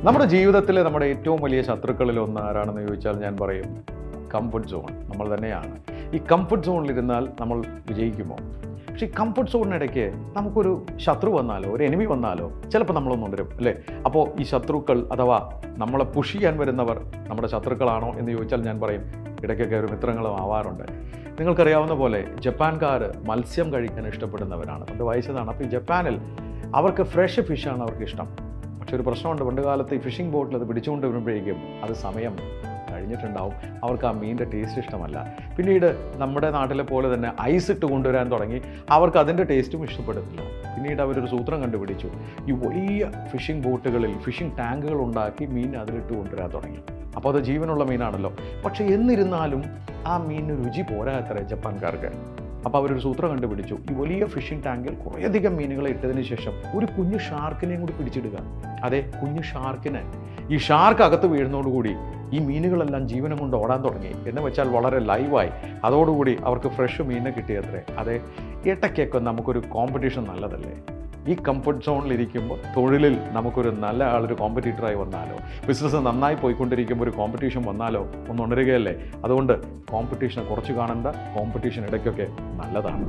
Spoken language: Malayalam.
നമ്മുടെ ജീവിതത്തിലെ നമ്മുടെ ഏറ്റവും വലിയ ശത്രുക്കളിൽ ഒന്ന് ആരാണെന്ന് ചോദിച്ചാൽ ഞാൻ പറയും കംഫർട്ട് സോൺ നമ്മൾ തന്നെയാണ്. ഈ കംഫർട്ട് സോണിലിരുന്നാൽ നമ്മൾ വിജയിക്കുമോ? പക്ഷേ ഈ കംഫർട്ട് സോണിനിടയ്ക്ക് നമുക്കൊരു ശത്രു വന്നാലോ ഒരു എനിമി വന്നാലോ ചിലപ്പോൾ നമ്മളൊന്നും ഉണരും അല്ലേ? അപ്പോൾ ഈ ശത്രുക്കൾ അഥവാ നമ്മളെ പുഷ് ചെയ്യാൻ വരുന്നവർ നമ്മുടെ ശത്രുക്കളാണോ എന്ന് ചോദിച്ചാൽ ഞാൻ പറയും ഇടയ്ക്കൊക്കെ ഒരു മിത്രങ്ങളും ആവാറുണ്ട്. നിങ്ങൾക്കറിയാവുന്ന പോലെ ജപ്പാൻകാർ മത്സ്യം കഴിക്കാൻ ഇഷ്ടപ്പെടുന്നവരാണ്. പണ്ട് വായിച്ചതാണ്. അപ്പോൾ ഈ ജപ്പാനിൽ അവർക്ക് ഫ്രഷ് ഫിഷാണ് അവർക്ക് ഇഷ്ടം. പക്ഷെ ഒരു പ്രശ്നമുണ്ട്. പണ്ട് കാലത്ത് ഈ ഫിഷിംഗ് ബോട്ടിൽ അത് പിടിച്ചുകൊണ്ട് വരുമ്പോഴേക്കും അത് സമയം കഴിഞ്ഞിട്ടുണ്ടാവും. അവർക്ക് ആ മീനിൻ്റെ ടേസ്റ്റ് ഇഷ്ടമല്ല. പിന്നീട് നമ്മുടെ നാട്ടിലെ പോലെ തന്നെ ഐസ് ഇട്ട് കൊണ്ടുവരാൻ തുടങ്ങി. അവർക്ക് അതിൻ്റെ ടേസ്റ്റും ഇഷ്ടപ്പെടുന്നില്ല. പിന്നീട് അവരൊരു സൂത്രം കണ്ടുപിടിച്ചു. ഈ വലിയ ഫിഷിംഗ് ബോട്ടുകളിൽ ഫിഷിംഗ് ടാങ്കുകൾ ഉണ്ടാക്കി മീൻ അതിലിട്ട് കൊണ്ടുവരാൻ തുടങ്ങി. അപ്പോൾ അത് ജീവനുള്ള മീനാണല്ലോ. പക്ഷേ എന്നിരുന്നാലും ആ മീനിന് രുചി പോരാ അത്ര ജപ്പാൻകാർക്ക്. അപ്പോൾ അവരൊരു സൂത്രം കണ്ടുപിടിച്ചു. ഈ വലിയ ഫിഷിംഗ് ടാങ്കിൽ കുറേയധികം മീനുകളെ ഇട്ടതിന് ശേഷം ഒരു കുഞ്ഞു ഷാർക്കിനെയും കൂടി പിടിച്ചിടുക. അതെ, കുഞ്ഞു ഷാർക്കിനെ. ഈ ഷാർക്ക് അകത്ത് വീഴുന്നതോടുകൂടി ഈ മീനുകളെല്ലാം ജീവനം കൊണ്ട് ഓടാൻ തുടങ്ങി. എന്ന് വെച്ചാൽ വളരെ ലൈവായി. അതോടുകൂടി അവർക്ക് ഫ്രഷ് മീനിനെ കിട്ടിയത്രേ. അതെ, ഇടയ്ക്കൊക്കെ നമുക്കൊരു കോമ്പറ്റീഷൻ നല്ലതല്ലേ? ഈ കംഫർട്ട് സോണിലിരിക്കുമ്പോൾ തൊഴിലിൽ നമുക്കൊരു നല്ല ആളൊരു കോമ്പറ്റീറ്ററായി വന്നാലോ, ബിസിനസ് നന്നായി പോയിക്കൊണ്ടിരിക്കുമ്പോൾ ഒരു കോമ്പറ്റീഷൻ വന്നാലോ ഒന്ന് ഉണരുകയല്ലേ? അതുകൊണ്ട് കോമ്പറ്റീഷനെ കുറച്ച് കാണേണ്ട, കോമ്പറ്റീഷൻ ഇടയ്ക്കൊക്കെ നല്ലതാണ്.